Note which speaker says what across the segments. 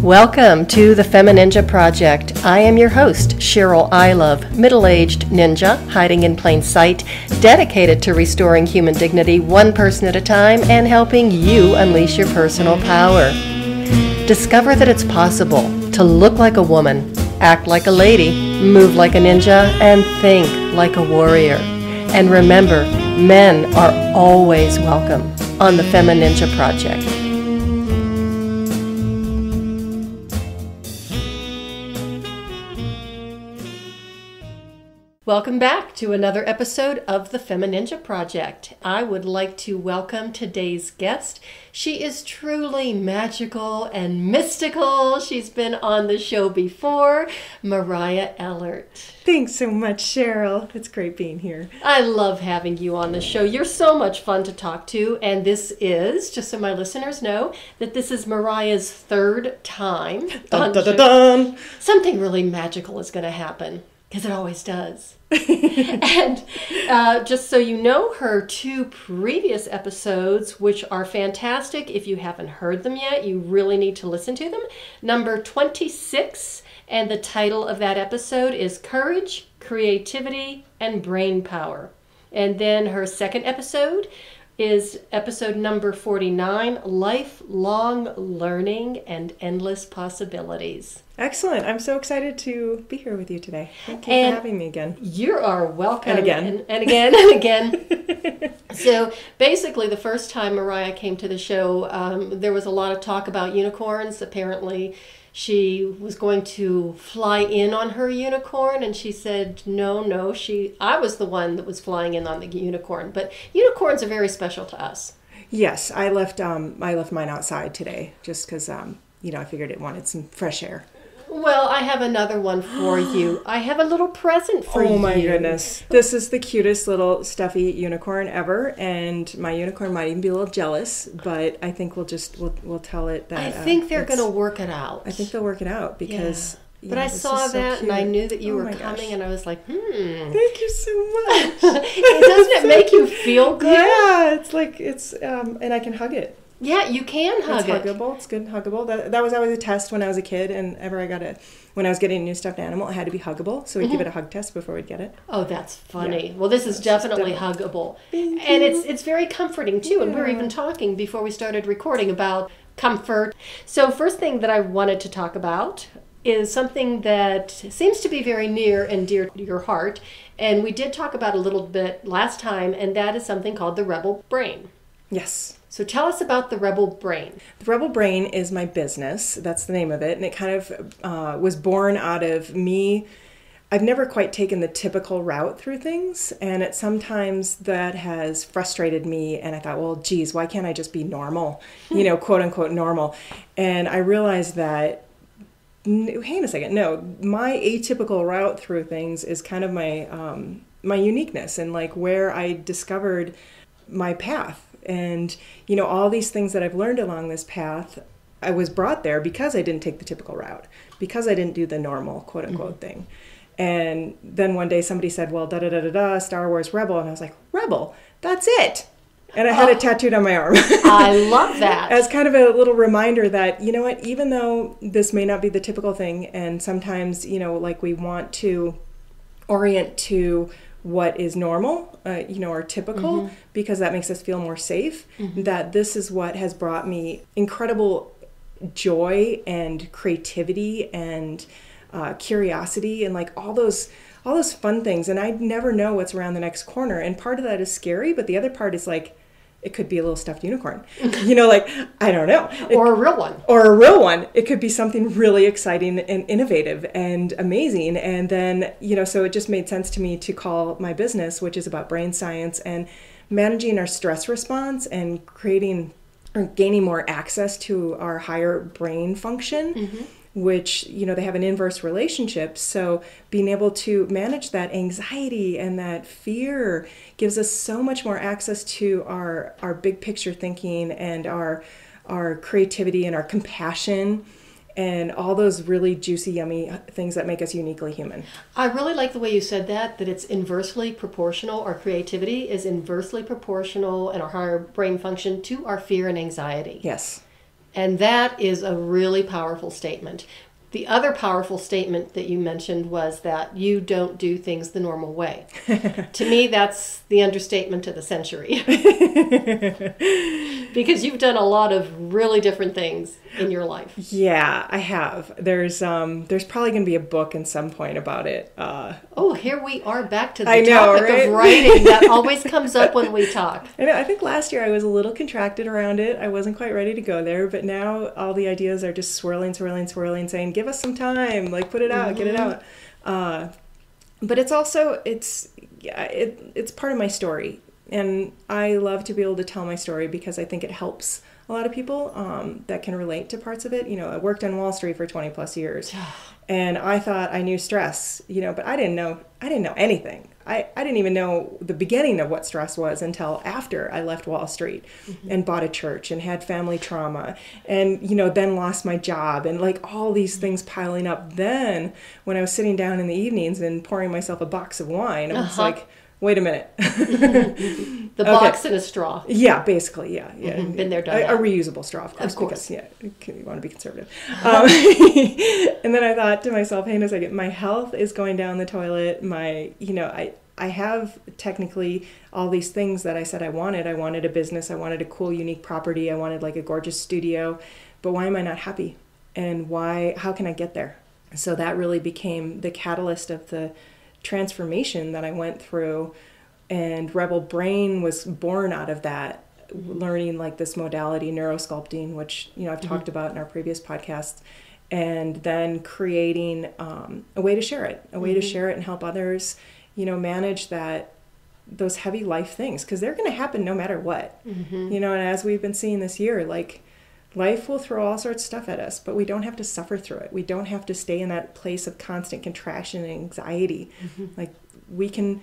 Speaker 1: Welcome to the FemiNinja Project. I am your host, Cheryl Ilove, middle-aged ninja hiding in plain sight, dedicated to restoring human dignity one person at a time and helping you unleash your personal power. Discover that it's possible to look like a woman, act like a lady, move like a ninja, and think like a warrior. And remember, men are always welcome on the FemiNinja Project. Welcome back to another episode of the FemiNinja Project. I would like to welcome today's guest. She is truly magical and mystical. She's been on the show before, Mariah Ehlert.
Speaker 2: Thanks so much, Cheryl. It's great being here.
Speaker 1: I love having you on the show. You're so much fun to talk to, and this is, just so my listeners know, that this is Mariah's third time.
Speaker 2: Dun, dun, dun, dun.
Speaker 1: Something really magical is going to happen. Because it always does. And just so you know, her two previous episodes, which are fantastic. If you haven't heard them yet, you really need to listen to them. Number 26, and the title of that episode is Courage, Creativity, and Brain Power. And then her second episode is episode number 49, Lifelong Learning and Endless Possibilities.
Speaker 2: Excellent. I'm so excited to be here with you today. Thank you for having me again.
Speaker 1: You are welcome.
Speaker 2: And again.
Speaker 1: And again and again. So basically, the first time Mariah came to the show, there was a lot of talk about unicorns. Apparently, she was going to fly in on her unicorn, and she said, no, I was the one that was flying in on the unicorn. But unicorns are very special to us.
Speaker 2: Yes, I left mine outside today just because, I figured it wanted some fresh air.
Speaker 1: Well, I have another one for you. I have a little present for you.
Speaker 2: Oh my goodness. This is the cutest little stuffy unicorn ever, and my unicorn might even be a little jealous, but I think we'll tell it that
Speaker 1: I think they're going to work it out.
Speaker 2: I think they'll work it out because
Speaker 1: But I saw that and I knew that you were coming and I was like,
Speaker 2: Thank you so much.
Speaker 1: Doesn't it make you feel good?
Speaker 2: Yeah, and I can hug it.
Speaker 1: Yeah, you can hug it.
Speaker 2: It's huggable. It's good and huggable. That was always a test when I was a kid, and when I was getting a new stuffed animal, it had to be huggable. So we'd give it a hug test before we'd get it.
Speaker 1: Oh, that's funny. Yeah. Well, this is definitely huggable.
Speaker 2: Thank
Speaker 1: and
Speaker 2: you.
Speaker 1: It's very comforting too. And we were even talking before we started recording about comfort. So first thing that I wanted to talk about is something that seems to be very near and dear to your heart. And we did talk about a little bit last time, and that is something called the rebel brain.
Speaker 2: Yes.
Speaker 1: So tell us about the Rebel Brain.
Speaker 2: The Rebel Brain is my business. That's the name of it. And it kind of was born out of me. I've never quite taken the typical route through things. And sometimes that has frustrated me. And I thought, well, geez, why can't I just be normal? Quote unquote normal. And I realized that, hang on a second. No, my atypical route through things is kind of my uniqueness and like where I discovered my path. And, all these things that I've learned along this path, I was brought there because I didn't take the typical route, because I didn't do the normal, quote unquote, thing. And then one day somebody said, well, Star Wars Rebel. And I was like, Rebel, that's it. And I had it tattooed on my arm.
Speaker 1: I love that.
Speaker 2: As kind of a little reminder that, even though this may not be the typical thing, and sometimes, we want to orient to what is normal, or typical, because that makes us feel more safe, that this is what has brought me incredible joy and creativity and curiosity and like all those fun things. And I never know what's around the next corner. And part of that is scary, but the other part is like, it could be a little stuffed unicorn, I don't know.
Speaker 1: Or a real one.
Speaker 2: Or a real one. It could be something really exciting and innovative and amazing. And then, so it just made sense to me to call my business, which is about brain science and managing our stress response and creating or gaining more access to our higher brain function, which, they have an inverse relationship. So being able to manage that anxiety and that fear gives us so much more access to our big picture thinking and our creativity and our compassion and all those really juicy, yummy things that make us uniquely human.
Speaker 1: I really like the way you said that it's inversely proportional. Our creativity is inversely proportional and our higher brain function to our fear and anxiety.
Speaker 2: Yes.
Speaker 1: And that is a really powerful statement. The other powerful statement that you mentioned was that you don't do things the normal way. To me, that's the understatement of the century. Because you've done a lot of really different things in your life.
Speaker 2: Yeah, I have. There's probably going to be a book at some point about it.
Speaker 1: Oh, here we are back to the
Speaker 2: I know,
Speaker 1: topic
Speaker 2: right?
Speaker 1: of writing. That always comes up when we talk.
Speaker 2: I know, I think last year I was a little contracted around it. I wasn't quite ready to go there, but now all the ideas are just swirling, saying, give us some time, like put it out, get it out. But it's also, it's part of my story. And I love to be able to tell my story because I think it helps a lot of people that can relate to parts of it. You know, I worked on Wall Street for 20 plus years and I thought I knew stress, you know, but I didn't know anything. I didn't even know the beginning of what stress was until after I left Wall Street and bought a church and had family trauma and, you know, then lost my job and like all these things piling up. Then when I was sitting down in the evenings and pouring myself a box of wine, I was like, wait a minute.
Speaker 1: The box and a straw.
Speaker 2: Yeah, basically, yeah.
Speaker 1: Been there, done
Speaker 2: a
Speaker 1: that.
Speaker 2: reusable straw, of course. Because, you want to be conservative. And then I thought to myself, hang on a second, my health is going down the toilet. I have technically all these things that I said I wanted. I wanted a business. I wanted a cool, unique property. I wanted like a gorgeous studio. But why am I not happy? And how can I get there? So that really became the catalyst of the transformation that I went through, and Rebel Brain was born out of that, learning like this modality, neurosculpting, which, you know, I've talked about in our previous podcasts, and then creating a way to share it, and help others, you know, manage those heavy life things, because they're going to happen no matter what, you know, and as we've been seeing this year, like life will throw all sorts of stuff at us, but we don't have to suffer through it. We don't have to stay in that place of constant contraction and anxiety. Like we can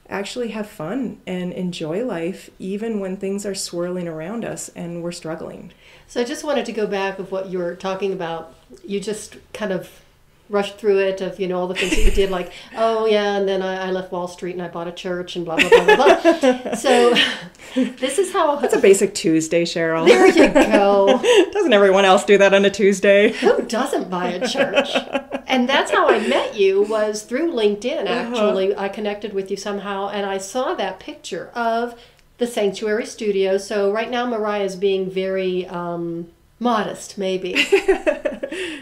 Speaker 2: actually have fun and enjoy life even when things are swirling around us and we're struggling.
Speaker 1: So I just wanted to go back of what you were talking about. You just kind of rushed through it of, you know, all the things that you did, like, oh yeah, and then I left Wall Street and I bought a church and blah, blah, blah, blah, blah. So this is how...
Speaker 2: That's a basic Tuesday, Cheryl.
Speaker 1: There you go.
Speaker 2: Doesn't everyone else do that on a Tuesday?
Speaker 1: Who doesn't buy a church? And that's how I met you, was through LinkedIn, actually. I connected with you somehow, and I saw that picture of the Sanctuary Studio. So right now Mariah is being very... modest, maybe,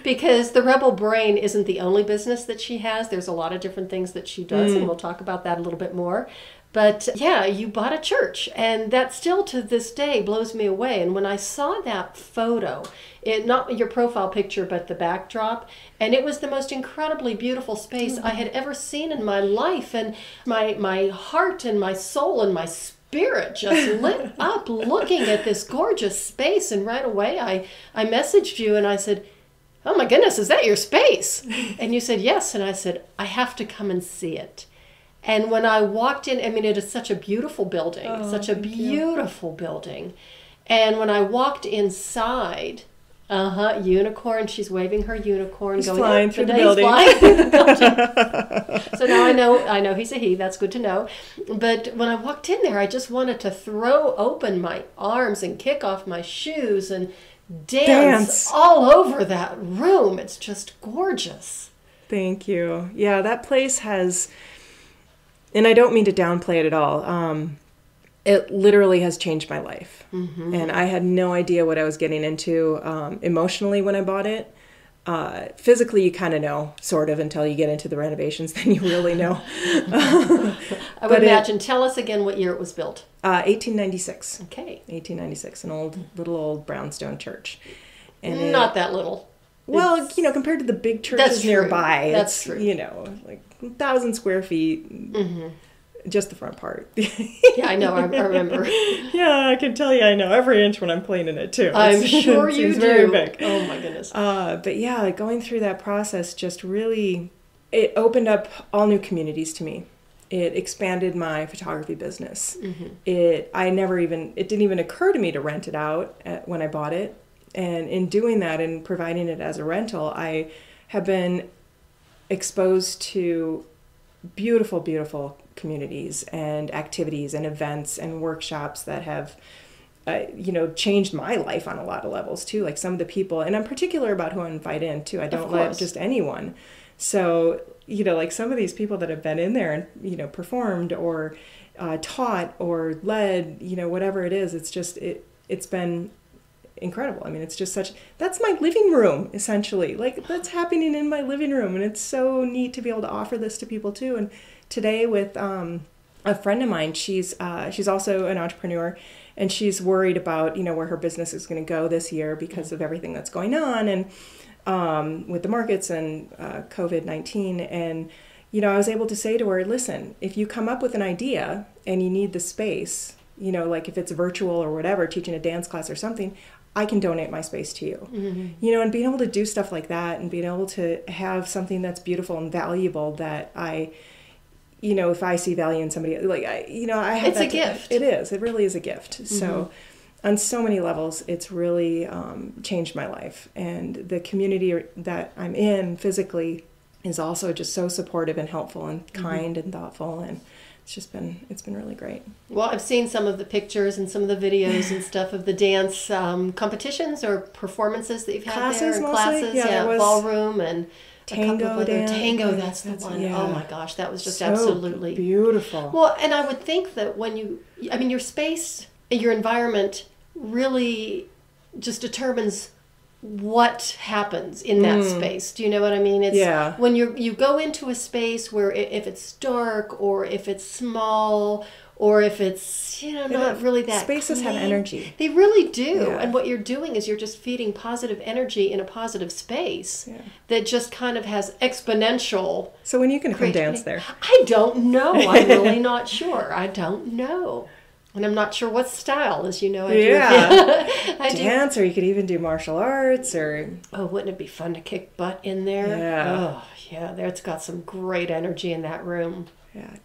Speaker 1: because the Rebel Brain isn't the only business that she has. There's a lot of different things that she does, and we'll talk about that a little bit more. But yeah, you bought a church, and that still to this day blows me away. And when I saw that photo, not your profile picture, but the backdrop, and it was the most incredibly beautiful space I had ever seen in my life, and my heart and my soul and my spirit just lit up looking at this gorgeous space. And right away I messaged you and I said, oh my goodness, is that your space? And you said yes. And I said, I have to come and see it. And when I walked in, I mean, it is such a beautiful building, building. And when I walked inside, unicorn, she's waving her unicorn.
Speaker 2: He's
Speaker 1: going
Speaker 2: flying through the building.
Speaker 1: So now I know he's a he. That's good to know. But when I walked in there, I just wanted to throw open my arms and kick off my shoes and dance all over that room. It's just gorgeous.
Speaker 2: Thank you. Yeah, that place has, and I don't mean to downplay it at all. It literally has changed my life. And I had no idea what I was getting into emotionally when I bought it. Physically, you kind of know, sort of, until you get into the renovations, then you really know.
Speaker 1: I would imagine. Tell us again what year it was built.
Speaker 2: 1896.
Speaker 1: Okay.
Speaker 2: 1896, an little old brownstone church. And
Speaker 1: not that little.
Speaker 2: Well, you know, compared to the big churches nearby,
Speaker 1: that's
Speaker 2: it's,
Speaker 1: true.
Speaker 2: You know, like 1,000 square feet. Just the front part.
Speaker 1: Yeah, I know. I remember.
Speaker 2: Yeah, I can tell you I know every inch when I'm cleaning it, too.
Speaker 1: I'm sure you do.
Speaker 2: Very big.
Speaker 1: Oh, my goodness.
Speaker 2: But yeah, like going through that process just really, it opened up all new communities to me. It expanded my photography business. It didn't even occur to me to rent it out when I bought it. And in doing that and providing it as a rental, I have been exposed to beautiful, beautiful communities and activities and events and workshops that have changed my life on a lot of levels too. Like some of the people, and I'm particular about who I invite in too. I don't let just anyone. So, like some of these people that have been in there and, performed or taught or led, whatever it is, it's been incredible. I mean, it's just that's my living room, essentially. Like that's happening in my living room. And it's so neat to be able to offer this to people too. And today with a friend of mine, she's also an entrepreneur, and she's worried about, where her business is going to go this year because of everything that's going on. And with the markets and COVID-19. And, I was able to say to her, listen, if you come up with an idea and you need the space, like if it's virtual or whatever, teaching a dance class or something, I can donate my space to you. Mm-hmm. And being able to do stuff like that and being able to have something that's beautiful and valuable that if I see value in somebody, I have
Speaker 1: it's a gift.
Speaker 2: It is. It really is a gift. Mm-hmm. So on so many levels, it's really changed my life. And the community that I'm in physically is also just so supportive and helpful and kind and thoughtful. And it's been really great.
Speaker 1: Well, I've seen some of the pictures and some of the videos and stuff of the dance competitions or performances that you've had there. Classes, ballroom and
Speaker 2: tango dance.
Speaker 1: Tango, that's the one. Yeah. Oh my gosh, that was just
Speaker 2: so
Speaker 1: absolutely
Speaker 2: beautiful.
Speaker 1: Well, and I would think that when your space, your environment really just determines what happens in that space. Do you know what I mean? It's when you go into a space where if it's dark or if it's small or if it's not really that
Speaker 2: spaces
Speaker 1: clean,
Speaker 2: have energy.
Speaker 1: They really do. Yeah. And what you're doing is you're just feeding positive energy in a positive space that just kind of has exponential.
Speaker 2: So when you can come dance there?
Speaker 1: I don't know. I'm really not sure. I don't know. And I'm not sure what style, as you know. I
Speaker 2: Dance, or you could even do martial arts, or...
Speaker 1: Oh, wouldn't it be fun to kick butt in there?
Speaker 2: Yeah.
Speaker 1: Oh, yeah, it's got some great energy in that room.
Speaker 2: Yeah.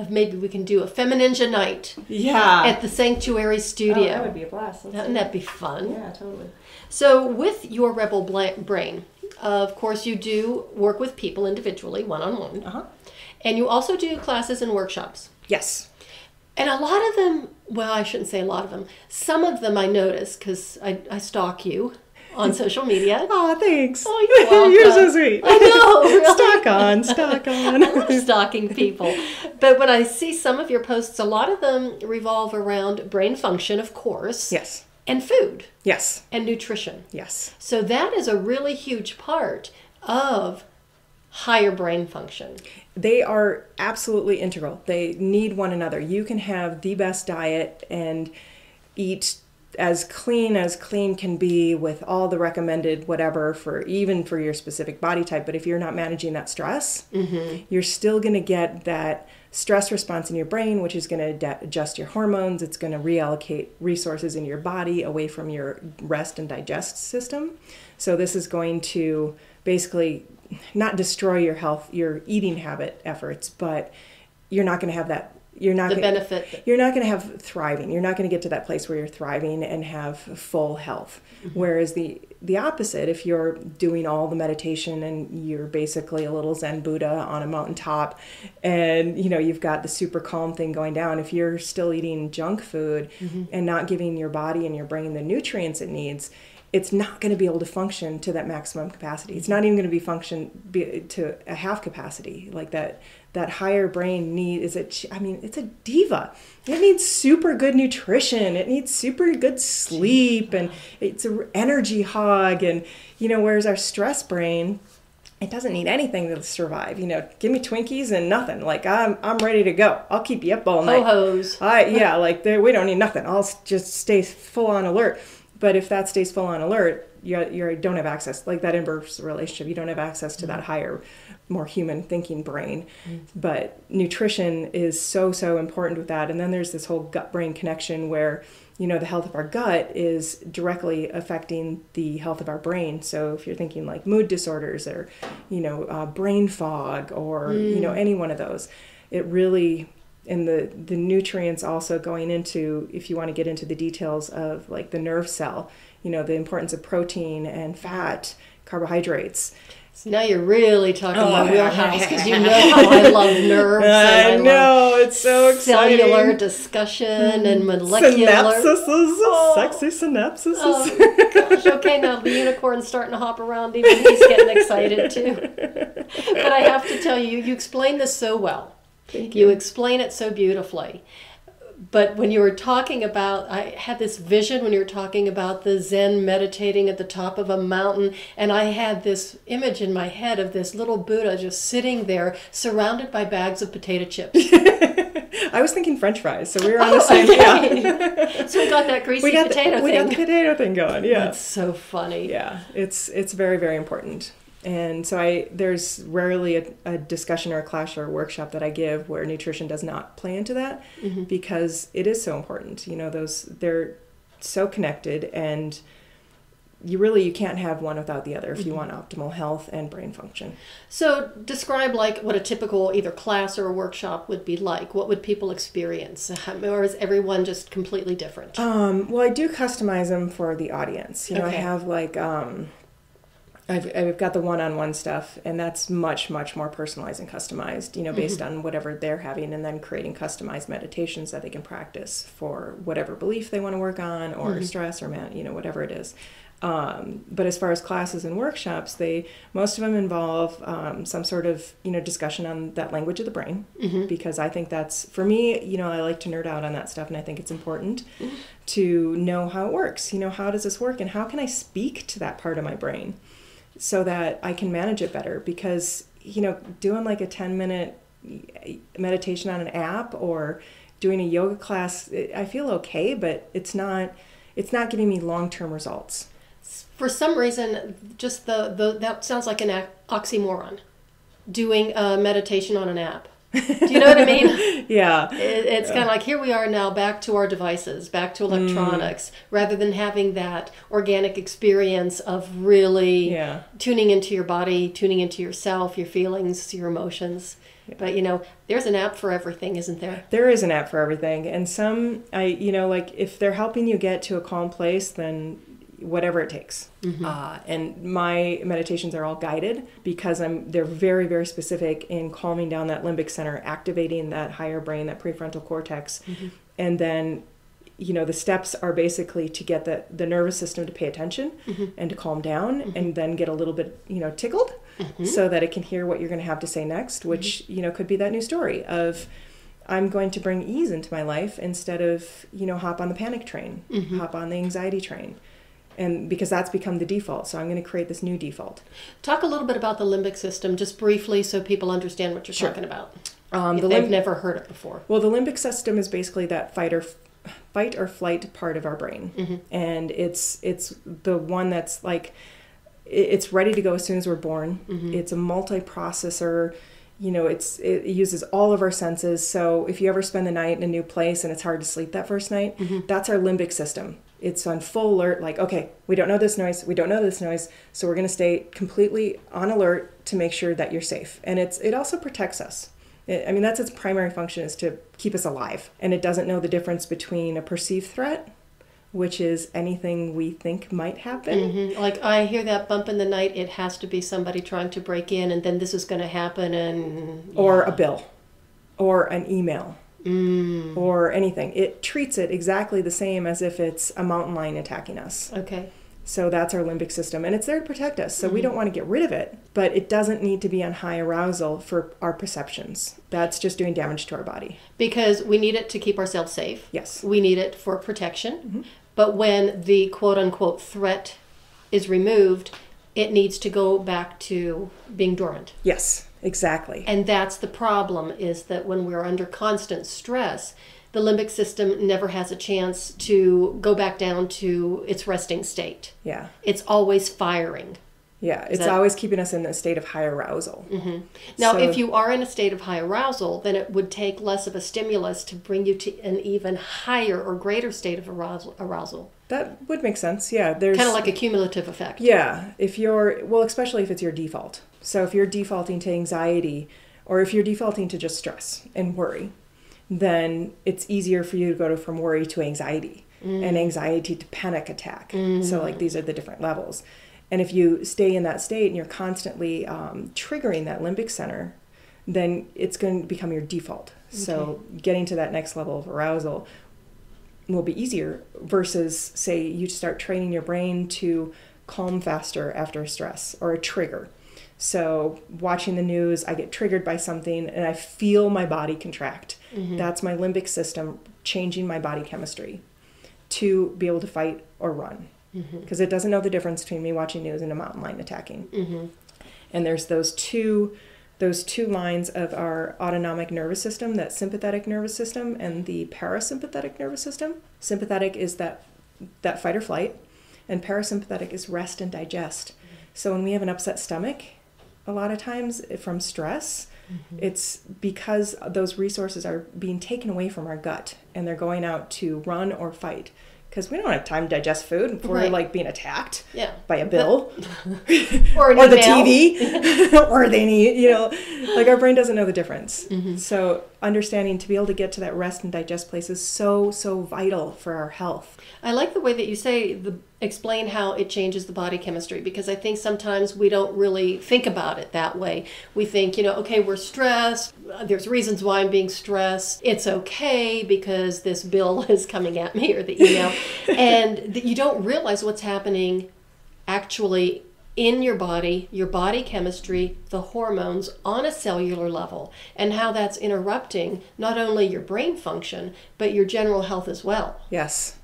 Speaker 1: Maybe we can do a FemiNinja night.
Speaker 2: Yeah.
Speaker 1: At the Sanctuary Studio.
Speaker 2: Oh, that would be a blast.
Speaker 1: Wouldn't that be fun?
Speaker 2: Yeah, totally.
Speaker 1: So with your Rebel Brain, of course, you do work with people individually, one-on-one.
Speaker 2: Uh-huh.
Speaker 1: And you also do classes and workshops.
Speaker 2: Yes.
Speaker 1: And a lot of them, well, I shouldn't say a lot of them. Some of them I notice because I stalk you on social media.
Speaker 2: Oh, thanks.
Speaker 1: Oh, you're welcome.
Speaker 2: You're so sweet.
Speaker 1: I know. Really.
Speaker 2: Stalk on.
Speaker 1: I love stalking people. But when I see some of your posts, a lot of them revolve around brain function, of course.
Speaker 2: Yes.
Speaker 1: And food.
Speaker 2: Yes.
Speaker 1: And nutrition.
Speaker 2: Yes.
Speaker 1: So that is a really huge part of higher brain function.
Speaker 2: They are absolutely integral. They need one another. You can have the best diet and eat as clean can be with all the recommended whatever even for your specific body type. But if you're not managing that stress, you're still going to get that stress response in your brain, which is going to adjust your hormones. It's going to reallocate resources in your body away from your rest and digest system. So this is going to basically not destroy your health, your eating habit efforts, but you're not going to have that. You're not going to have thriving. You're not going to get to that place where you're thriving and have full health. Whereas the opposite, if you're doing all the meditation and you're basically a little Zen Buddha on a mountaintop, and you've got the super calm thing going down, if you're still eating junk food and not giving your body and your brain the nutrients it needs, it's not going to be able to function to that maximum capacity. It's not even going to be to a half capacity. Like that higher brain it's a diva. It needs super good nutrition. It needs super good sleep, and it's an energy hog. And whereas our stress brain, it doesn't need anything to survive. Give me Twinkies and nothing. Like I'm ready to go. I'll keep you up all night.
Speaker 1: Ho-hos.
Speaker 2: We don't need nothing. I'll just stay full on alert. But if that stays full on alert, you don't have access, like that inverse relationship. You don't have access to that higher, more human thinking brain. But nutrition is so important with that. And then there's this whole gut-brain connection where, the health of our gut is directly affecting the health of our brain. So if you're thinking like mood disorders or, brain fog or, any one of those, it really And the nutrients also going into, if you want to get into the details of like the nerve cell, the importance of protein and fat, carbohydrates.
Speaker 1: So now you're really talking my wheelhouse, because you know how I love nerves.
Speaker 2: I know, it's so exciting.
Speaker 1: Cellular discussion and molecular.
Speaker 2: Synapses, sexy synapses.
Speaker 1: Oh, gosh. Okay, now the unicorn's starting to hop around. Even he's getting excited too. But I have to tell you, you explain this so well.
Speaker 2: Thank you.
Speaker 1: You explain it so beautifully. But when you were talking about, I had this vision when you were talking about the Zen meditating at the top of a mountain, and I had this image in my head of this little Buddha just sitting there surrounded by bags of potato chips.
Speaker 2: I was thinking French fries, so we were on the same.
Speaker 1: Okay. Yeah. So we got that greasy potato thing.
Speaker 2: We got the potato thing going, yeah.
Speaker 1: That's so funny.
Speaker 2: Yeah, it's very, very important. And so there's rarely a discussion or a class or a workshop that I give where nutrition does not play into that, because it is so important. They're so connected, and you can't have one without the other if you want optimal health and brain function. So
Speaker 1: describe like what a typical either class or a workshop would be like. What would people experience? Or is everyone just completely different?
Speaker 2: Well, I do customize them for the audience. I have like... I've got the one-on-one stuff, and that's much, much more personalized and customized, based on whatever they're having, and then creating customized meditations that they can practice for whatever belief they want to work on, or stress, or whatever it is. But as far as classes and workshops, most of them involve some sort of, discussion on that language of the brain, because I think that's, for me, I like to nerd out on that stuff, and I think it's important to know how it works. How does this work, and how can I speak to that part of my brain so that I can manage it better? Because, doing like a 10-minute meditation on an app or doing a yoga class, I feel okay, but it's not giving me long-term results.
Speaker 1: For some reason, just that sounds like an oxymoron, doing a meditation on an app. Do you know what I mean?
Speaker 2: Yeah.
Speaker 1: It's kind of like, here we are now back to our devices, back to electronics, rather than having that organic experience of really tuning into your body, tuning into yourself, your feelings, your emotions. Yeah. But, there's an app for everything, isn't there?
Speaker 2: There is an app for everything. And some, like if they're helping you get to a calm place, then whatever it takes. And my meditations are all guided because they're very, very specific in calming down that limbic center, activating that higher brain, that prefrontal cortex. And then, the steps are basically to get the nervous system to pay attention and to calm down and then get a little bit, tickled so that it can hear what you're going to have to say next, which, could be that new story of, I'm going to bring ease into my life instead of, hop on the panic train, hop on the anxiety train. And because that's become the default. So I'm going to create this new default.
Speaker 1: Talk a little bit about the limbic system, just briefly, so people understand what you're talking about. If they've never heard it before.
Speaker 2: Well, the limbic system is basically that fight or flight part of our brain. And it's the one that's like, it's ready to go as soon as we're born. It's a multi-processor. It uses all of our senses. So if you ever spend the night in a new place and it's hard to sleep that first night, that's our limbic system. It's on full alert, like, okay, we don't know this noise, so we're going to stay completely on alert to make sure that you're safe. And it also protects us. That's its primary function, is to keep us alive. And it doesn't know the difference between a perceived threat, which is anything we think might happen.
Speaker 1: Like, I hear that bump in the night, it has to be somebody trying to break in, and then this is going to happen,
Speaker 2: or a bill, or an email. Or anything. It treats it exactly the same as if it's a mountain lion attacking us.
Speaker 1: Okay.
Speaker 2: So that's our limbic system, and it's there to protect us. So we don't want to get rid of it, but it doesn't need to be on high arousal for our perceptions. That's just doing damage to our body.
Speaker 1: Because we need it to keep ourselves safe.
Speaker 2: Yes.
Speaker 1: We need it for protection. But when the quote-unquote threat is removed, it needs to go back to being dormant.
Speaker 2: Yes. Exactly.
Speaker 1: And that's the problem, is that when we're under constant stress, the limbic system never has a chance to go back down to its resting state.
Speaker 2: Yeah.
Speaker 1: It's always firing.
Speaker 2: Yeah, it's always keeping us in a state of high arousal.
Speaker 1: Now, if you are in a state of high arousal, then it would take less of a stimulus to bring you to an even higher or greater state of arousal.
Speaker 2: That would make sense, yeah. There's
Speaker 1: kind of like a cumulative effect.
Speaker 2: Yeah, especially if it's your default. So if you're defaulting to anxiety, or if you're defaulting to just stress and worry, then it's easier for you to go from worry to anxiety and anxiety to panic attack. So like these are the different levels. And if you stay in that state and you're constantly triggering that limbic center, then it's going to become your default. Okay. So getting to that next level of arousal will be easier versus, say, you start training your brain to calm faster after a stress or a trigger. So watching the news, I get triggered by something and I feel my body contract. That's my limbic system changing my body chemistry to be able to fight or run. Because it doesn't know the difference between me watching news and a mountain lion attacking. And there's those two lines of our autonomic nervous system, that sympathetic nervous system and the parasympathetic nervous system. Sympathetic is that fight or flight, and parasympathetic is rest and digest. So when we have an upset stomach, a lot of times from stress, it's because those resources are being taken away from our gut and they're going out to run or fight. Because we don't have time to digest food if we're like being attacked by a bill
Speaker 1: or
Speaker 2: the TV or like our brain doesn't know the difference. So understanding to be able to get to that rest and digest place is so vital for our health.
Speaker 1: I like the way that you say explain how it changes the body chemistry, because I think sometimes we don't really think about it that way. We think, okay, we're stressed. There's reasons why I'm being stressed. It's okay because this bill is coming at me or the email. And you don't realize what's happening actually in your body chemistry, the hormones on a cellular level, and how that's interrupting not only your brain function, but your general health as well.
Speaker 2: Yes.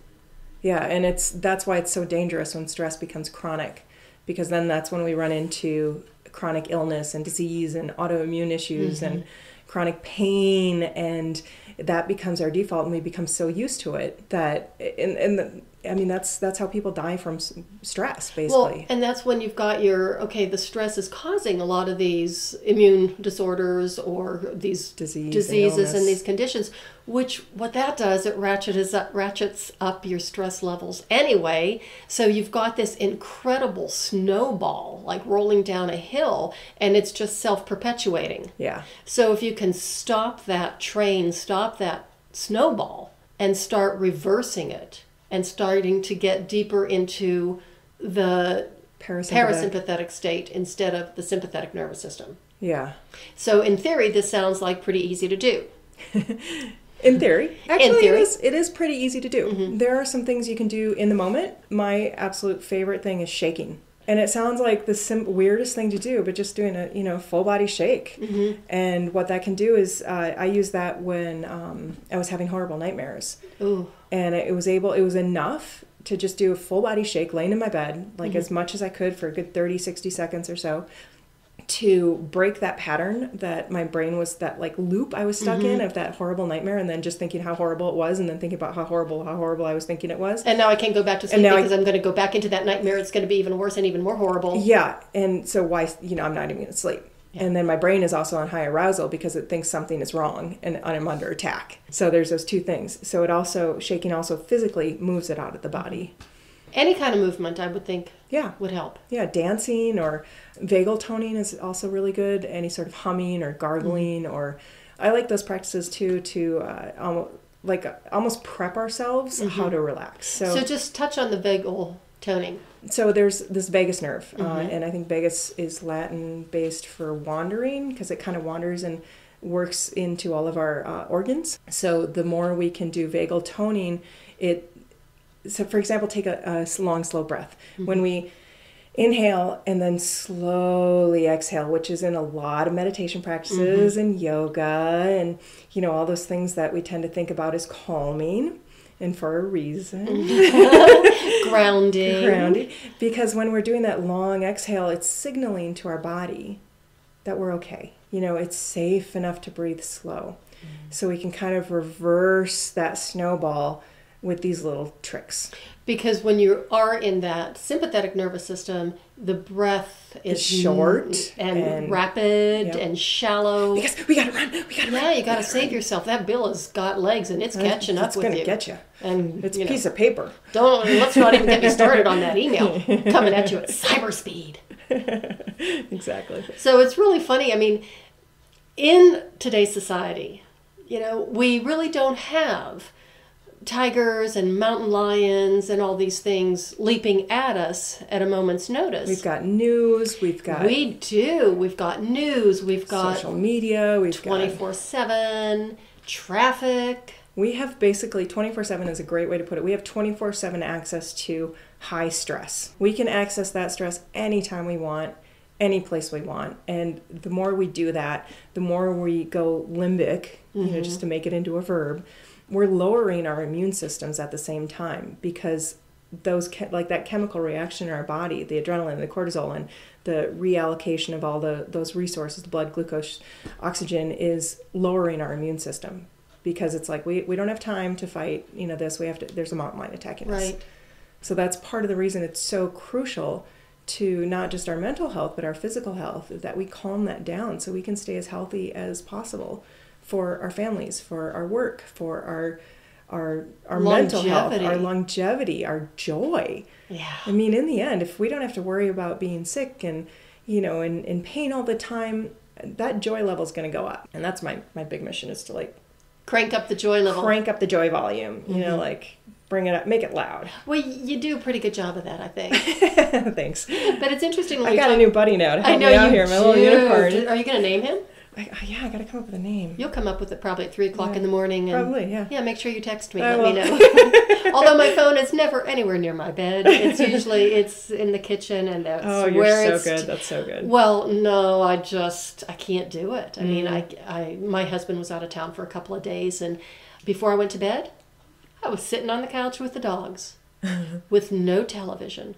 Speaker 2: Yeah, and that's why it's so dangerous when stress becomes chronic, because then that's when we run into chronic illness and disease and autoimmune issues and chronic pain, and that becomes our default, and we become so used to it that that's how people die from stress, basically.
Speaker 1: Well, and that's when you've got the stress is causing a lot of these immune disorders or these diseases and these conditions, which what that does, it ratchets up your stress levels anyway. So you've got this incredible snowball like rolling down a hill, and it's just self-perpetuating.
Speaker 2: Yeah.
Speaker 1: So if you can stop that train, stop that snowball, and start reversing it, and starting to get deeper into the parasympathetic state instead of the sympathetic nervous system.
Speaker 2: Yeah.
Speaker 1: So in theory, this sounds like pretty easy to do.
Speaker 2: In theory. Actually, it is pretty easy to do. There are some things you can do in the moment. My absolute favorite thing is shaking. And it sounds like the weirdest thing to do, but just doing a full body shake. And what that can do is I used that when I was having horrible nightmares.
Speaker 1: Ooh.
Speaker 2: And it was enough to just do a full body shake laying in my bed, like as much as I could for a good 30, 60 seconds or so, to break that pattern that my brain was, that like loop I was stuck in of that horrible nightmare, and then just thinking how horrible it was, and then thinking about how horrible I was thinking it was.
Speaker 1: And now I can't go back to sleep because I'm going to go back into that nightmare. It's going to be even worse and even more horrible.
Speaker 2: Yeah. And so why, I'm not even going to sleep. Yeah. And then my brain is also on high arousal because it thinks something is wrong and I'm under attack. So there's those two things. So shaking also physically moves it out of the body.
Speaker 1: Any kind of movement, I would think, would help.
Speaker 2: Yeah, dancing or vagal toning is also really good. Any sort of humming or gargling, or I like those practices too to almost prep ourselves how to relax. So
Speaker 1: just touch on the vagal toning.
Speaker 2: So there's this vagus nerve, and I think vagus is Latin-based for wandering, because it kind of wanders and works into all of our organs. So the more we can do vagal toning, so for example, take a long, slow breath. When we inhale and then slowly exhale, which is in a lot of meditation practices and yoga and, all those things that we tend to think about as calming, and for a reason. Grounding. Because when we're doing that long exhale, it's signaling to our body that we're okay. It's safe enough to breathe slow. So we can kind of reverse that snowball with these little tricks.
Speaker 1: Because when you are in that sympathetic nervous system, the breath is
Speaker 2: short
Speaker 1: and rapid and shallow.
Speaker 2: Because we gotta run.
Speaker 1: Yeah, you gotta save yourself. That bill has got legs and it's catching up with you.
Speaker 2: It's gonna get you.
Speaker 1: And
Speaker 2: it's a piece of paper.
Speaker 1: Let's not even get me started on that email coming at you at cyber speed.
Speaker 2: Exactly.
Speaker 1: So it's really funny. I mean, in today's society, we really don't have tigers and mountain lions and all these things leaping at us at a moment's notice.
Speaker 2: We've got news.
Speaker 1: We do. We've got news. We've got
Speaker 2: social media. We've
Speaker 1: 24/7 traffic.
Speaker 2: We have basically 24/7 is a great way to put it. We have 24/7 access to high stress. We can access that stress anytime we want, any place we want. And the more we do that, the more we go limbic, just to make it into a verb, we're lowering our immune systems at the same time, because those like that chemical reaction in our body, the adrenaline, the cortisol, and the reallocation of all those resources, the blood, glucose, oxygen, is lowering our immune system, because it's like we don't have time to fight this. There's a mountain lion attacking us.
Speaker 1: Right.
Speaker 2: So that's part of the reason it's so crucial to not just our mental health but our physical health, that we calm that down so we can stay as healthy as possible for our families, for our work, for our mental health, our longevity, our joy.
Speaker 1: Yeah.
Speaker 2: I mean, in the end, if we don't have to worry about being sick and in pain all the time, that joy level is going to go up. And that's my big mission, is to
Speaker 1: crank up the joy level.
Speaker 2: Crank up the joy volume. Bring it up, make it loud.
Speaker 1: Well, you do a pretty good job of that, I think.
Speaker 2: Thanks.
Speaker 1: But it's interesting.
Speaker 2: I got a new buddy now to help me out here, my little unicorn.
Speaker 1: Are you going to name him?
Speaker 2: I got to come up with a name.
Speaker 1: You'll come up with it probably at 3 o'clock in the morning. And,
Speaker 2: probably, yeah.
Speaker 1: Yeah, make sure you text me. Let me know. Although my phone is never anywhere near my bed. It's usually in the kitchen, and that's where it's...
Speaker 2: Oh, you're so good. That's so good.
Speaker 1: Well, no, I can't do it. I mean, my husband was out of town for a couple of days, and before I went to bed, I was sitting on the couch with the dogs, with no television,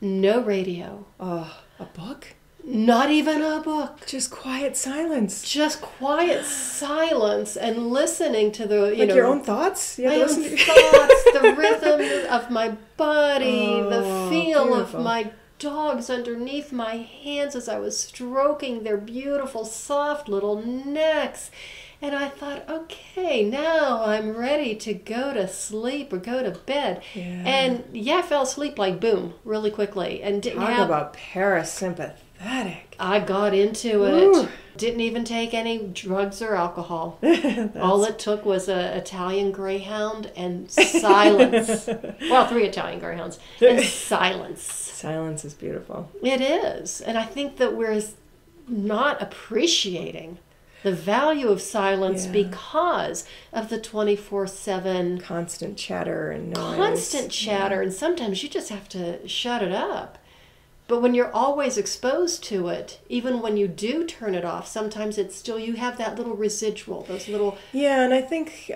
Speaker 1: no radio.
Speaker 2: A book?
Speaker 1: Not even a book.
Speaker 2: Just quiet silence.
Speaker 1: Just quiet silence, and listening to the,
Speaker 2: your own thoughts?
Speaker 1: My own thoughts, the rhythm of my body, the feel
Speaker 2: beautiful.
Speaker 1: of my dogs underneath my hands as I was stroking their beautiful, soft little necks. And I thought, okay, now I'm ready to go to sleep or go to bed.
Speaker 2: Yeah.
Speaker 1: And I fell asleep boom, really quickly. And didn't
Speaker 2: Talk about parasympathetic.
Speaker 1: I got into it.
Speaker 2: Ooh.
Speaker 1: Didn't even take any drugs or alcohol. All it took was an Italian Greyhound and silence. Well, 3 Italian Greyhounds and silence.
Speaker 2: Silence is beautiful.
Speaker 1: It is. And I think that we're not appreciating the value of silence because of the 24/7
Speaker 2: constant chatter and noise.
Speaker 1: Constant chatter, and sometimes you just have to shut it up. But when you're always exposed to it, even when you do turn it off, sometimes it's still, you have that little residual, those little...
Speaker 2: Yeah, and I think,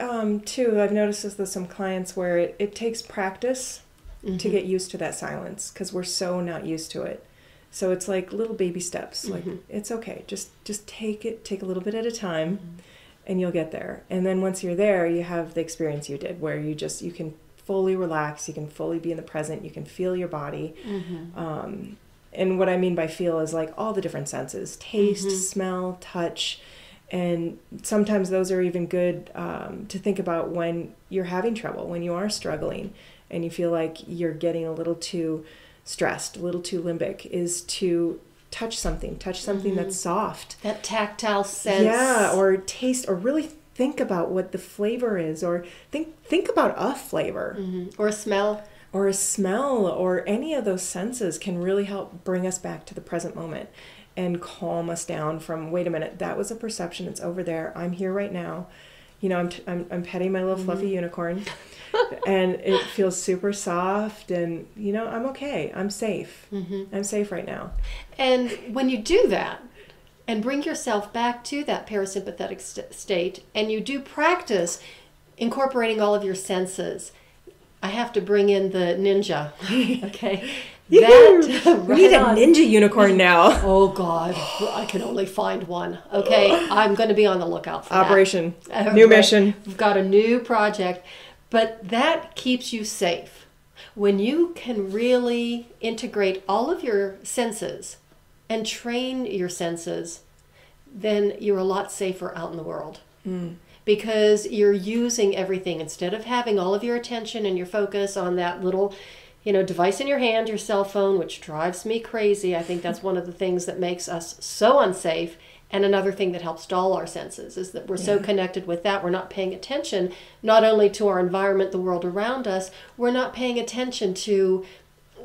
Speaker 2: too, I've noticed this with some clients where it takes practice to get used to that silence, because we're so not used to it. So it's like little baby steps. Like, it's okay. Just take a little bit at a time, and you'll get there. And then once you're there, you have the experience you did, where you can fully relax, you can fully be in the present, you can feel your body. And what I mean by feel is all the different senses: taste, smell, touch. And sometimes those are even good to think about when you're having trouble, when you are struggling and you feel like you're getting a little too stressed, a little too limbic, is to touch something that's soft.
Speaker 1: That tactile sense.
Speaker 2: Yeah, or taste, or really think about what the flavor is, or think about a flavor.
Speaker 1: Or a smell.
Speaker 2: Or a smell, or any of those senses can really help bring us back to the present moment and calm us down from, wait a minute, that was a perception, it's over there, I'm here right now. I'm petting my little fluffy unicorn, and it feels super soft, and I'm okay, I'm safe. I'm safe right now.
Speaker 1: And when you do that and bring yourself back to that parasympathetic state, and you do practice incorporating all of your senses, I have to bring in the ninja. Okay.
Speaker 2: We need a ninja unicorn now.
Speaker 1: Oh God, I can only find one. Okay, I'm going to be on the lookout for
Speaker 2: Operation.
Speaker 1: that.
Speaker 2: New mission.
Speaker 1: We've got a new project, but that keeps you safe. When you can really integrate all of your senses and train your senses, then you're a lot safer out in the world. Because you're using everything, instead of having all of your attention and your focus on that little, device in your hand, your cell phone, which drives me crazy. I think that's one of the things that makes us so unsafe. And another thing that helps dull our senses is that we're so connected with that, we're not paying attention not only to our environment, the world around us, we're not paying attention to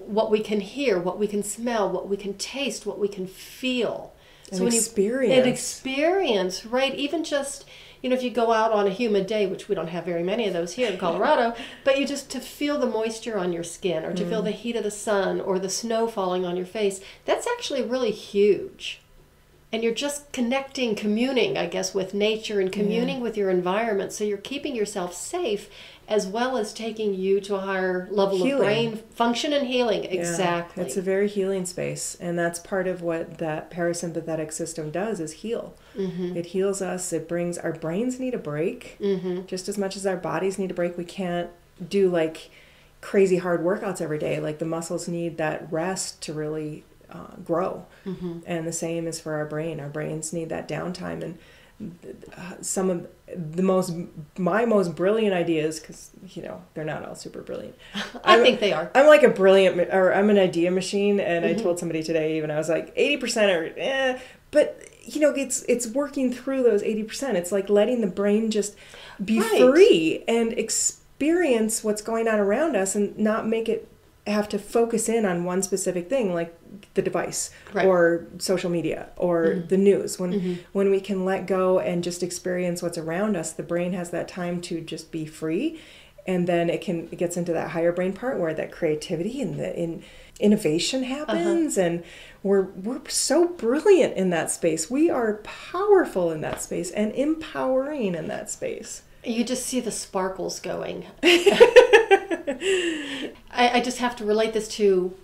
Speaker 1: what we can hear, what we can smell, what we can taste, what we can feel.
Speaker 2: An experience,
Speaker 1: right? Even just, if you go out on a humid day, which we don't have very many of those here in Colorado, but you just to feel the moisture on your skin, or to feel the heat of the sun, or the snow falling on your face, that's actually really huge. And you're just communing, I guess, with nature and communing with your environment. So you're keeping yourself safe as well as taking you to a higher level of brain function and healing. Exactly.
Speaker 2: It's a very healing space. And that's part of what that parasympathetic system does, is heal. It heals us. It brings, our brains need a break just as much as our bodies need a break. We can't do like crazy hard workouts every day. Like the muscles need that rest to really grow. And the same is for our brain. Our brains need that downtime. And some of my most brilliant ideas, because they're not all super brilliant.
Speaker 1: I think they are.
Speaker 2: I'm like I'm an idea machine, and I told somebody today, even I was like 80% or but it's working through those 80%. It's like letting the brain just be free and experience what's going on around us, and not make it have to focus in on one specific thing, like the device or social media or the news. When we can let go and just experience what's around us, the brain has that time to just be free. And then it gets into that higher brain part where that creativity and the innovation happens. And we're so brilliant in that space. We are powerful in that space and empowering in that space.
Speaker 1: You just see the sparkles going. I just have to relate this to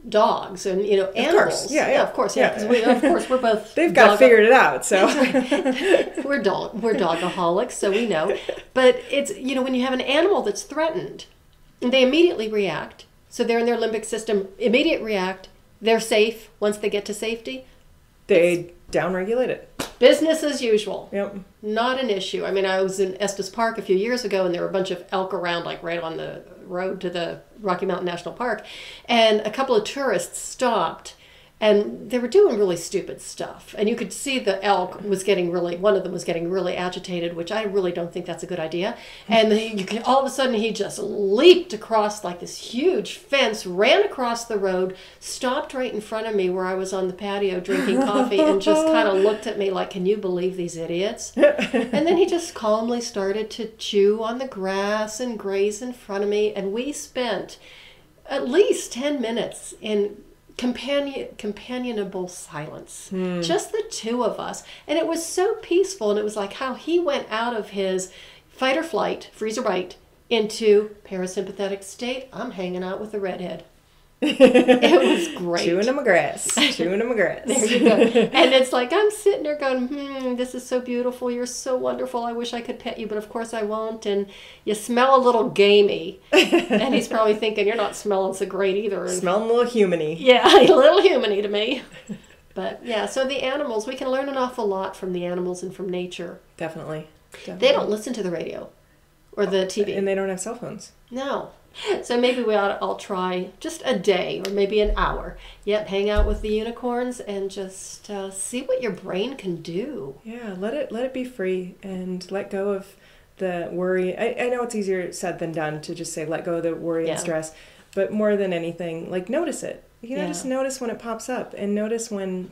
Speaker 1: dogs and animals.
Speaker 2: Of course. Yeah,
Speaker 1: of course, because we're both.
Speaker 2: They've got figured it out. So
Speaker 1: we're dogaholics, so we know. But it's when you have an animal that's threatened, they immediately react. So they're in their limbic system. Immediate react. They're safe once they get to safety.
Speaker 2: They downregulate it.
Speaker 1: Business as usual.
Speaker 2: Yep.
Speaker 1: Not an issue. I mean, I was in Estes Park a few years ago, and there were a bunch of elk around, like right on the road to the Rocky Mountain National Park. And a couple of tourists stopped, and they were doing really stupid stuff. And you could see the elk one of them was getting really agitated, which I really don't think that's a good idea. And all of a sudden, he just leaped across like this huge fence, ran across the road, stopped right in front of me where I was on the patio drinking coffee, and just kind of looked at me like, can you believe these idiots? And then he just calmly started to chew on the grass and graze in front of me. And we spent at least 10 minutes in companionable silence, just the two of us, and it was so peaceful. And it was like how he went out of his fight or flight, freeze or bite, into parasympathetic state. I'm hanging out with the redhead. It was great.
Speaker 2: Chewing him a grass.
Speaker 1: There you go. And it's like I'm sitting there going, this is so beautiful. You're so wonderful. I wish I could pet you, but of course I won't. And you smell a little gamey. And he's probably thinking, you're not smelling so great either.
Speaker 2: Smelling a little humany.
Speaker 1: Yeah, a little humany to me. But yeah, so the animals, we can learn an awful lot from the animals and from nature.
Speaker 2: Definitely.
Speaker 1: They don't listen to the radio or the TV.
Speaker 2: And they don't have cell phones.
Speaker 1: No. So maybe we ought to all try just a day or maybe an hour. Yep, hang out with the unicorns and just see what your brain can do.
Speaker 2: Yeah, let it be free and let go of the worry. I know it's easier said than done to just say let go of the worry and stress, but more than anything, like notice it. Just notice when it pops up and notice when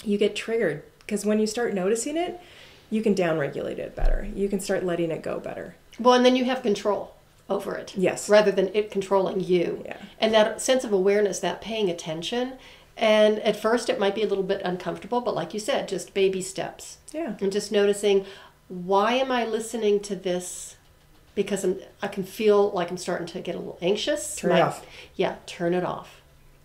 Speaker 2: you get triggered. Because when you start noticing it, you can downregulate it better. You can start letting it go better.
Speaker 1: Well, and then you have control over it.
Speaker 2: Yes.
Speaker 1: Rather than it controlling you.
Speaker 2: Yeah.
Speaker 1: And that sense of awareness, that paying attention. And at first it might be a little bit uncomfortable, but like you said, just baby steps.
Speaker 2: Yeah.
Speaker 1: And just noticing, why am I listening to this? Because I can feel like I'm starting to get a little anxious.
Speaker 2: Turn it off.
Speaker 1: Yeah, turn it off.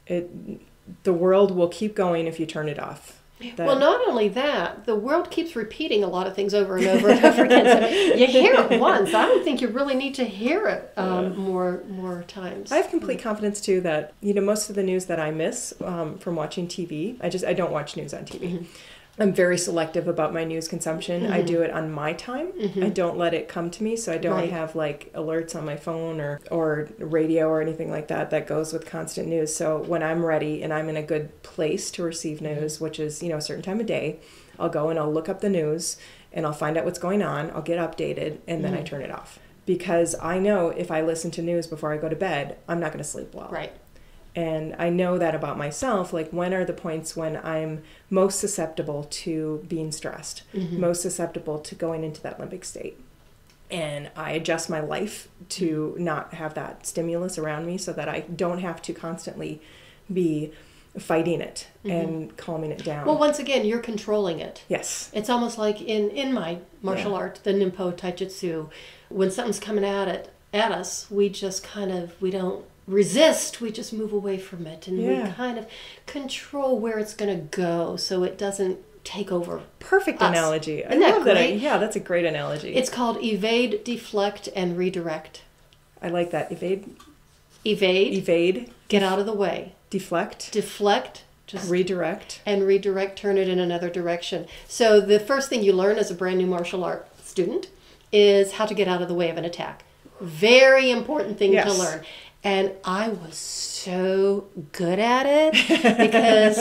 Speaker 2: The world will keep going if you turn it off.
Speaker 1: Well, not only that, the world keeps repeating a lot of things over and over and over again. So you hear it once. I don't think you really need to hear it more times.
Speaker 2: I have complete confidence, too, that most of the news that I miss from watching TV, I don't watch news on TV. I'm very selective about my news consumption. I do it on my time. I don't let it come to me, so I don't have like alerts on my phone or radio or anything like that that goes with constant news. So when I'm ready and I'm in a good place to receive news, which is, a certain time of day, I'll go and I'll look up the news and I'll find out what's going on. I'll get updated and then I turn it off. Because I know if I listen to news before I go to bed, I'm not going to sleep well.
Speaker 1: Right.
Speaker 2: And I know that about myself, like when are the points when I'm most susceptible to being stressed, most susceptible to going into that limbic state. And I adjust my life to not have that stimulus around me so that I don't have to constantly be fighting it and calming it down.
Speaker 1: Well, once again, you're controlling it.
Speaker 2: Yes.
Speaker 1: It's almost like in my martial art, the Ninpo Taijutsu, when something's coming at us, we just we don't resist, we just move away from it, and we kind of control where it's going to go so it doesn't take over.
Speaker 2: Perfect
Speaker 1: us.
Speaker 2: Analogy.
Speaker 1: Isn't that great?
Speaker 2: Yeah, that's a great analogy.
Speaker 1: It's called evade, deflect, and redirect.
Speaker 2: I like that.
Speaker 1: Evade. Get out of the way.
Speaker 2: Deflect.
Speaker 1: Just
Speaker 2: redirect.
Speaker 1: And redirect, turn it in another direction. So the first thing you learn as a brand new martial art student is how to get out of the way of an attack. Very important thing to learn. And I was so good at it because,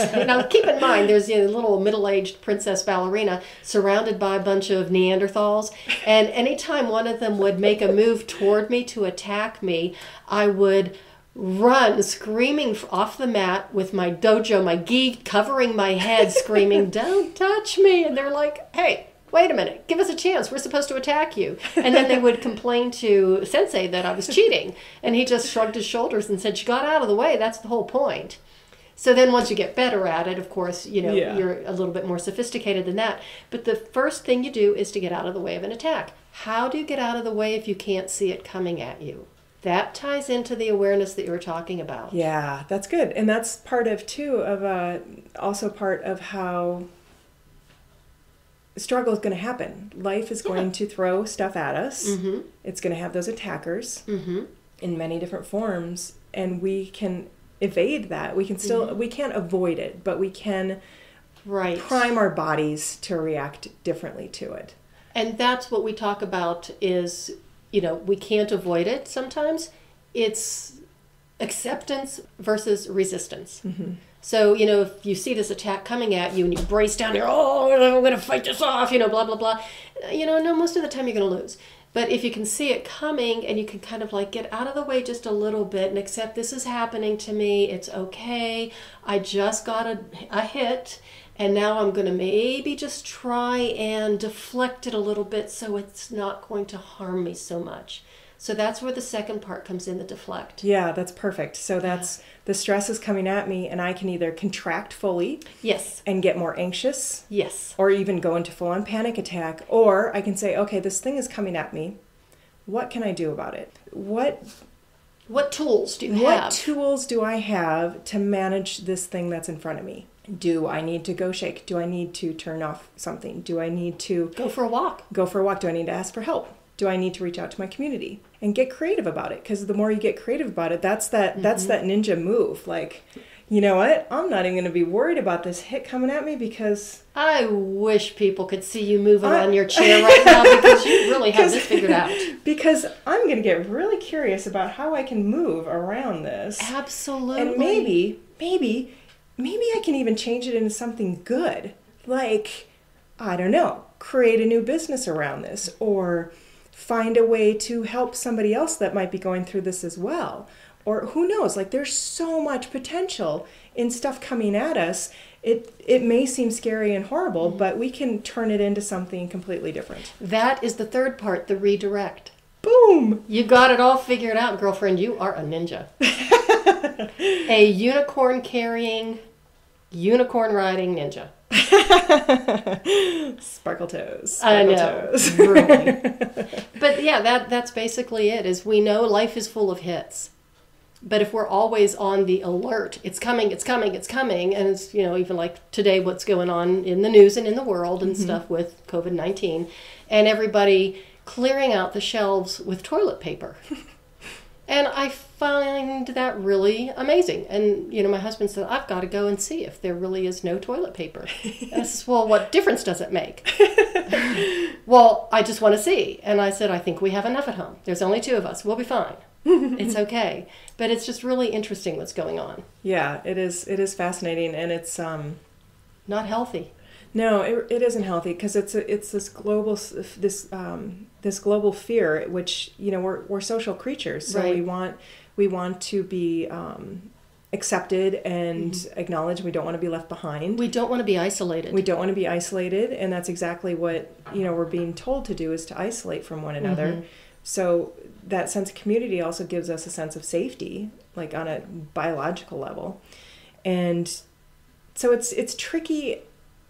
Speaker 1: keep in mind, there's a little middle-aged princess ballerina surrounded by a bunch of Neanderthals. And anytime one of them would make a move toward me to attack me, I would run screaming off the mat with my dojo, my gi covering my head, screaming, "Don't touch me." And they're like, "Hey, wait a minute, give us a chance. We're supposed to attack you." And then they would complain to Sensei that I was cheating. And he just shrugged his shoulders and said, "You got out of the way. That's the whole point." So then once you get better at it, of course, you're a little bit more sophisticated than that. But the first thing you do is to get out of the way of an attack. How do you get out of the way if you can't see it coming at you? That ties into the awareness that you were talking about.
Speaker 2: Yeah, that's good. And that's part of, also part of how struggle is going to happen. Life is going to throw stuff at us. It's going to have those attackers in many different forms, and we can evade that. We can still we can't avoid it, but we can prime our bodies to react differently to it.
Speaker 1: And that's what we talk about is, we can't avoid it sometimes. It's acceptance versus resistance. So, if you see this attack coming at you and you brace down there, "Oh, I'm going to fight this off," blah, blah, blah. No, most of the time you're going to lose. But if you can see it coming and you can kind of get out of the way just a little bit and accept this is happening to me, it's okay. I just got a hit and now I'm going to maybe just try and deflect it a little bit so it's not going to harm me so much. So that's where the second part comes in, the deflect.
Speaker 2: Yeah, that's perfect. So that's the stress is coming at me and I can either contract fully.
Speaker 1: Yes.
Speaker 2: And get more anxious.
Speaker 1: Yes.
Speaker 2: Or even go into full-on panic attack. Or I can say, okay, this thing is coming at me. What can I do about it? What
Speaker 1: tools do you have?
Speaker 2: What tools do I have to manage this thing that's in front of me? Do I need to go shake? Do I need to turn off something? Do I need to
Speaker 1: go for a walk?
Speaker 2: Do I need to ask for help? Do I need to reach out to my community? And get creative about it, because the more you get creative about it, that's that ninja move. Like, you know what? I'm not even going to be worried about this hit coming at me because...
Speaker 1: I wish people could see you moving on your chair right now because you really have this figured out.
Speaker 2: Because I'm going to get really curious about how I can move around this.
Speaker 1: Absolutely.
Speaker 2: And maybe I can even change it into something good. Like, I don't know, create a new business around this, or find a way to help somebody else that might be going through this as well. Or who knows, there's so much potential in stuff coming at us. It may seem scary and horrible, but we can turn it into something completely different.
Speaker 1: That is the third part, the redirect.
Speaker 2: Boom!
Speaker 1: You got it all figured out, girlfriend. You are a ninja. A unicorn carrying, unicorn riding ninja.
Speaker 2: Sparkle toes.
Speaker 1: I know. Really. But yeah, that's basically it, is we know life is full of hits. But if we're always on the alert, it's coming, it's coming, it's coming, and it's, even like today, what's going on in the news and in the world and stuff with COVID-19, and everybody clearing out the shelves with toilet paper. And I find that really amazing. And, you know, my husband said, I've got to go and see if there really is no toilet paper. And I said, well, what difference does it make? Well, I just want to see. And I said, I think we have enough at home. There's only 2 of us. We'll be fine. It's okay. But it's just really interesting what's going on.
Speaker 2: Yeah, it is. It is fascinating, and it's
Speaker 1: not healthy.
Speaker 2: No, it isn't healthy, because it's this global this global fear, which, you know, we're social creatures, so
Speaker 1: Right.
Speaker 2: we want to be accepted and acknowledged. We don't want to be left behind.
Speaker 1: We don't want to be isolated.
Speaker 2: We don't want to be isolated, and that's exactly what, you know, we're being told to do, is to isolate from one another. So that sense of community also gives us a sense of safety, like on a biological level. And so it's tricky,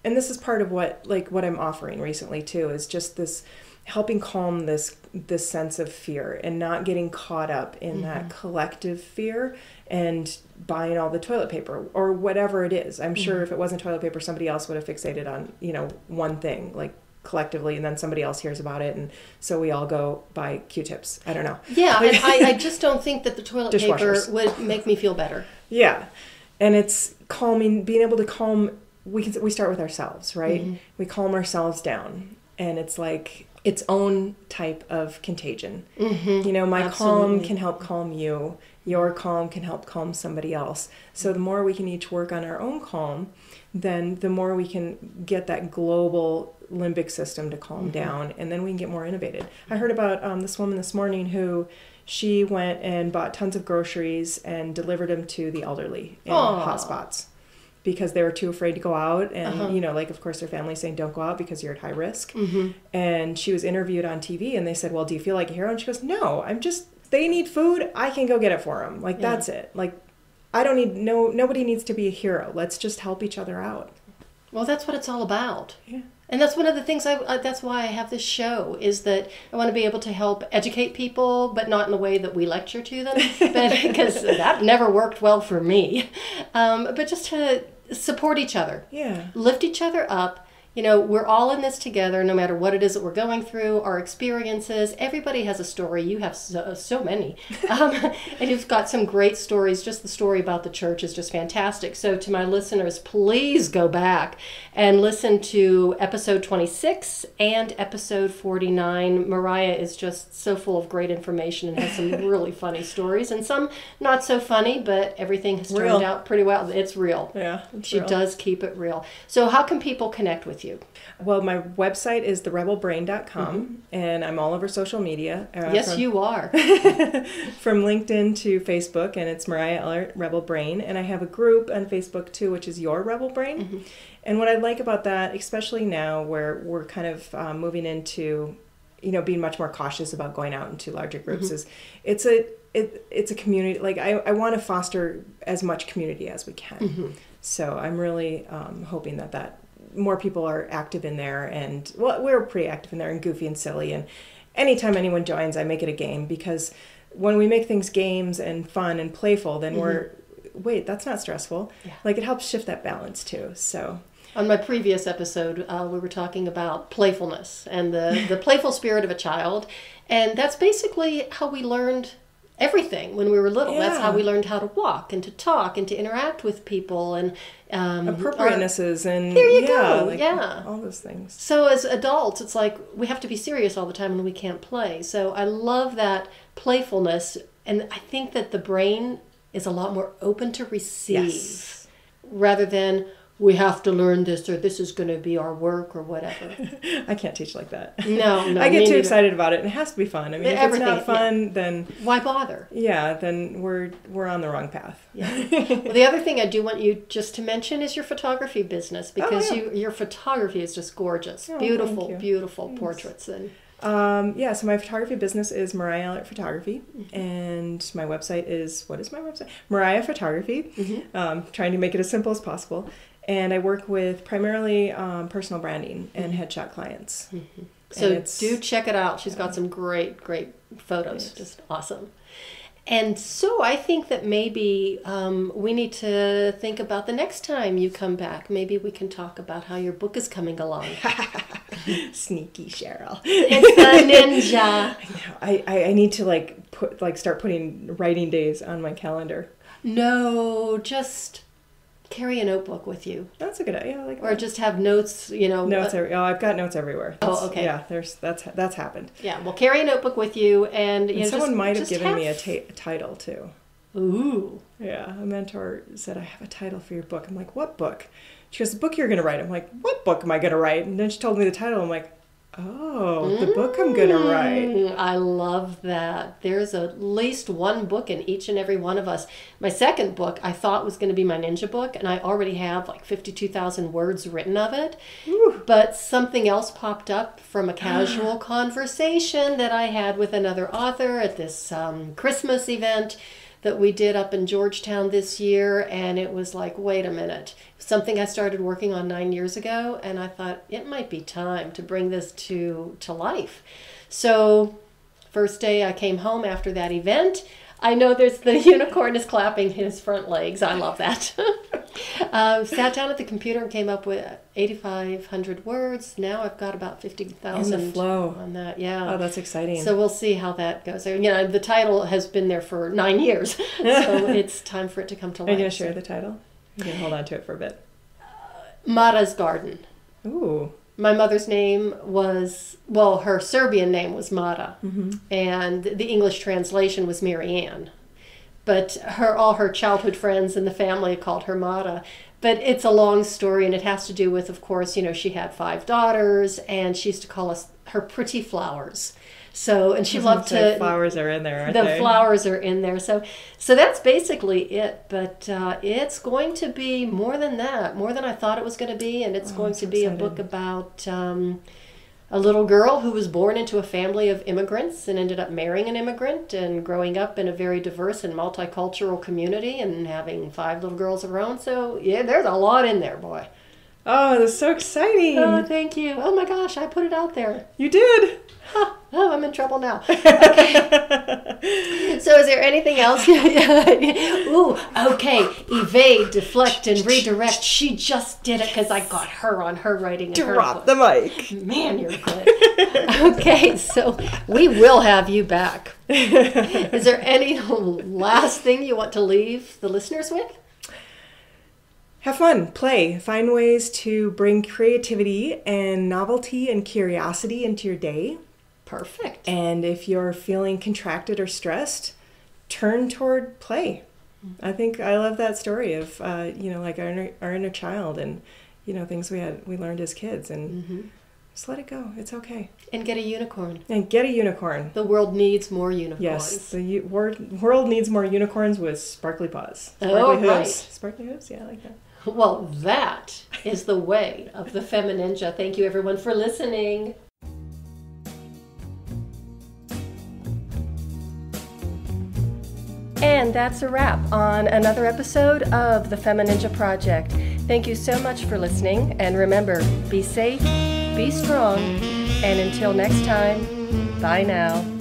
Speaker 2: and this is part of what I'm offering recently too, is just this helping calm this sense of fear and not getting caught up in that collective fear and buying all the toilet paper or whatever it is. I'm sure if it wasn't toilet paper, somebody else would have fixated on, you know, one thing, like collectively, and then somebody else hears about it, and so we all go buy Q-tips. I don't know.
Speaker 1: Yeah, and I just don't think that the toilet paper would make me feel better.
Speaker 2: Yeah, and it's calming, being able to calm. We start with ourselves, right? We calm ourselves down, and it's like its own type of contagion. You know, my calm can help calm you. Your calm can help calm somebody else. So the more we can each work on our own calm, then the more we can get that global limbic system to calm down, and then we can get more innovative. I heard about this woman this morning who she went and bought tons of groceries and delivered them to the elderly in hotspots because they were too afraid to go out. And, you know, like, of course, their family's saying, don't go out because you're at high risk. And she was interviewed on TV, and they said, well, do you feel like a hero? And she goes, no, they need food. I can go get it for them. Like, that's it. Like, I don't need, nobody needs to be a hero. Let's just help each other out.
Speaker 1: Well, that's what it's all about.
Speaker 2: Yeah.
Speaker 1: And that's one of the things that's why I have this show, is that I want to be able to help educate people, but not in the way that we lecture to them, because that never worked well for me. But just to support each other. Yeah. Lift each other up. You know, we're all in this together, no matter what it is that we're going through, our experiences. Everybody has a story. You have so many. And you've got some great stories. Just the story about the church is just fantastic. So to my listeners, please go back and listen to episode 26 and episode 49. Mariah is just so full of great information and has some really funny stories, and some not so funny, but everything has turned out pretty well. It's real. Yeah, she does keep it real. So how can people connect with you?
Speaker 2: Well, my website is therebelbrain.com, and I'm all over social media.
Speaker 1: Yes, you are.
Speaker 2: From LinkedIn to Facebook, and it's Mariah Ehlert Rebel Brain. And I have a group on Facebook too, which is Your Rebel Brain. And what I like about that, especially now where we're kind of moving into, you know, being much more cautious about going out into larger groups, is it's a community. Like, I want to foster as much community as we can. So I'm really hoping that more people are active in there, and well, we're pretty active in there and goofy and silly, and anytime anyone joins, I make it a game, because when we make things games and fun and playful, then wait, that's not stressful. Like, it helps shift that balance too. So
Speaker 1: on my previous episode, we were talking about playfulness and the playful spirit of a child, and that's basically how we learned everything when we were little. That's how we learned how to walk and to talk and to interact with people, and
Speaker 2: appropriatenesses, and
Speaker 1: there you go.
Speaker 2: All those things.
Speaker 1: So as adults, it's like we have to be serious all the time and we can't play. So I love that playfulness, and I think that the brain is a lot more open to receive, rather than we have to learn this, or this is going to be our work, or whatever.
Speaker 2: I can't teach like that.
Speaker 1: No,
Speaker 2: I get too excited about it, and it has to be fun. I mean, if it's not fun, then
Speaker 1: why bother?
Speaker 2: Yeah, then we're on the wrong path.
Speaker 1: Yeah. Well, the other thing I do want you just to mention is your photography business, because your photography is just gorgeous, beautiful portraits. And
Speaker 2: so my photography business is Mariah Ehlert Photography, and my website is, what is my website? Mariah Photography. Trying to make it as simple as possible. And I work with primarily personal branding and headshot clients.
Speaker 1: So do check it out. She's got some great photos. Just awesome. And so I think that maybe we need to think about the next time you come back. Maybe we can talk about how your book is coming along.
Speaker 2: Sneaky Cheryl.
Speaker 1: It's a ninja.
Speaker 2: I need to start putting writing days on my calendar.
Speaker 1: No, just carry a notebook with you.
Speaker 2: That's a good idea. I like
Speaker 1: or
Speaker 2: that.
Speaker 1: just have notes,
Speaker 2: Notes. I've got notes everywhere.
Speaker 1: Okay.
Speaker 2: Yeah, that's happened.
Speaker 1: Yeah, well, carry a notebook with you, and
Speaker 2: someone might have given me a title too.
Speaker 1: Ooh.
Speaker 2: Yeah, a mentor said, I have a title for your book. I'm like, what book? She goes, the book you're going to write. I'm like, what book am I going to write? And then she told me the title. I'm like, oh, the book I'm going to write.
Speaker 1: I love that. There's at least one book in each and every one of us. My second book I thought was going to be my ninja book, and I already have like 52,000 words written of it.
Speaker 2: Ooh.
Speaker 1: But something else popped up from a casual conversation that I had with another author at this Christmas event that we did up in Georgetown this year, and it was like, wait a minute. Something I started working on 9 years ago, and I thought it might be time to bring this to life. So first day I came home after that event, I know there's the unicorn is clapping his front legs. I love that. Sat down at the computer and came up with 8,500 words. Now I've got about 50,000
Speaker 2: in the flow
Speaker 1: on that. Yeah.
Speaker 2: Oh, that's exciting.
Speaker 1: So we'll see how that goes. The title has been there for 9 years, so it's time for it to come to life.
Speaker 2: Are you going to share the title? You can hold on to it for a bit.
Speaker 1: Mara's Garden.
Speaker 2: Ooh.
Speaker 1: My mother's name was, her Serbian name was Mara, and the English translation was Mary Ann. But all her childhood friends in the family called her Mara. But it's a long story, and it has to do with, of course, she had 5 daughters, and she used to call us her pretty flowers. So, and she loved to...
Speaker 2: flowers are in there, aren't they?
Speaker 1: The flowers are in there. So that's basically it. But it's going to be more than that, more than I thought it was going to be. And it's going to be a book about a little girl who was born into a family of immigrants and ended up marrying an immigrant and growing up in a very diverse and multicultural community and having 5 little girls of her own. So, yeah, there's a lot in there, boy.
Speaker 2: Oh, that's so exciting.
Speaker 1: Oh, thank you. Oh, my gosh, I put it out there.
Speaker 2: You did.
Speaker 1: Oh, I'm in trouble now. Okay. So is there anything else? Ooh, okay. Evade, deflect, and redirect. She just did it because I got her on her writing.
Speaker 2: Drop the mic.
Speaker 1: Man, you're good. Okay, so we will have you back. Is there any last thing you want to leave the listeners with?
Speaker 2: Have fun, play, find ways to bring creativity and novelty and curiosity into your day.
Speaker 1: Perfect.
Speaker 2: And if you're feeling contracted or stressed, turn toward play. I think I love that story of, like our inner child and, things we learned as kids and just let it go. It's okay.
Speaker 1: And get a unicorn.
Speaker 2: The
Speaker 1: world needs more unicorns.
Speaker 2: Yes, the world needs more unicorns with sparkly paws.
Speaker 1: Sparkly hooves.
Speaker 2: Right. Sparkly hooves, yeah, I like that.
Speaker 1: Well, that is the way of the FemiNinja. Thank you, everyone, for listening. And that's a wrap on another episode of the FemiNinja Project. Thank you so much for listening. And remember, be safe, be strong, and until next time, bye now.